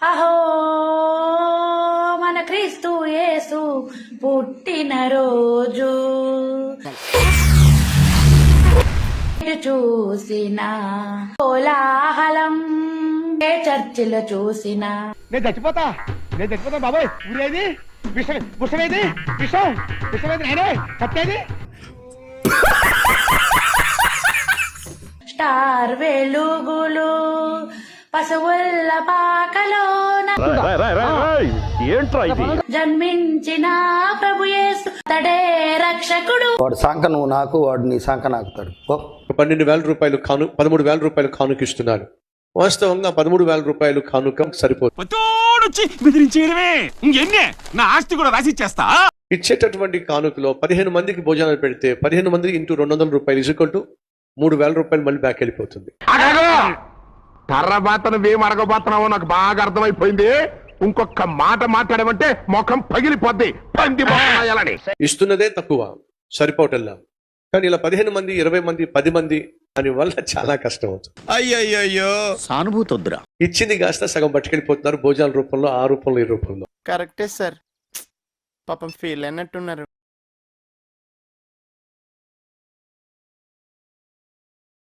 అహో మన క్రీస్తు యేసు పుట్టినరోజు చూసిన కోలాహలం ఏ చర్చిలో చూసిన. నేను చచ్చిపోతా బాబాయ్. ఊరేది విషమేది నేనే కట్టేది. స్టార్ వెలుగులు పశువుల పాకలోన జన్మించిన ప్రభు యేసు తడే రక్షకుడు. వాడు సంఖ నువ్వు నాకు, వాడు నీ సంఖ నాకుతాడు. 12,000 రూపాయలు 13,000 రూపాయలు కానుక ఇస్తున్నారు. వాస్తవంగా 13,000 రూపాయలు కానుక సరిపోతుంది. నా ఆస్తి కూడా రాసిచ్చేస్తా. ఇచ్చేటటువంటి కానుకలో 15 మందికి భోజనాలు పెడితే 15 మంది ఇంటూ 200 రూపాయలు ఇసుకుంటూ 3,000 రూపాయలు మళ్ళీ బ్యాక్ వెళ్ళిపోతుంది. తర్రబాతను వేం అడగబోతున్నావో నాకు బాగా అర్థమైపోయింది. ఇంకొక మాట మాట్లాడమంటే ముఖం పగిలిపోద్ది. పంది మొహాలని ఇస్తున్నదే తక్కువ, సరిపోవటల్లా. కానీ ఇలా 15 మంది 20 మంది 10 మంది అని వల్ల చాలా కష్టం అవుతుంది. అయ్యయ్యో సానుభూతి వద్దురా. ఇచ్చింది కాస్త సగం పట్టుకెళ్ళిపోతున్నారు భోజనాల రూపంలో, ఆ రూపంలో, ఈ రూపంలో. కరెక్టే సార్, పాపం ఫీల్ అన్నట్టున్నారు.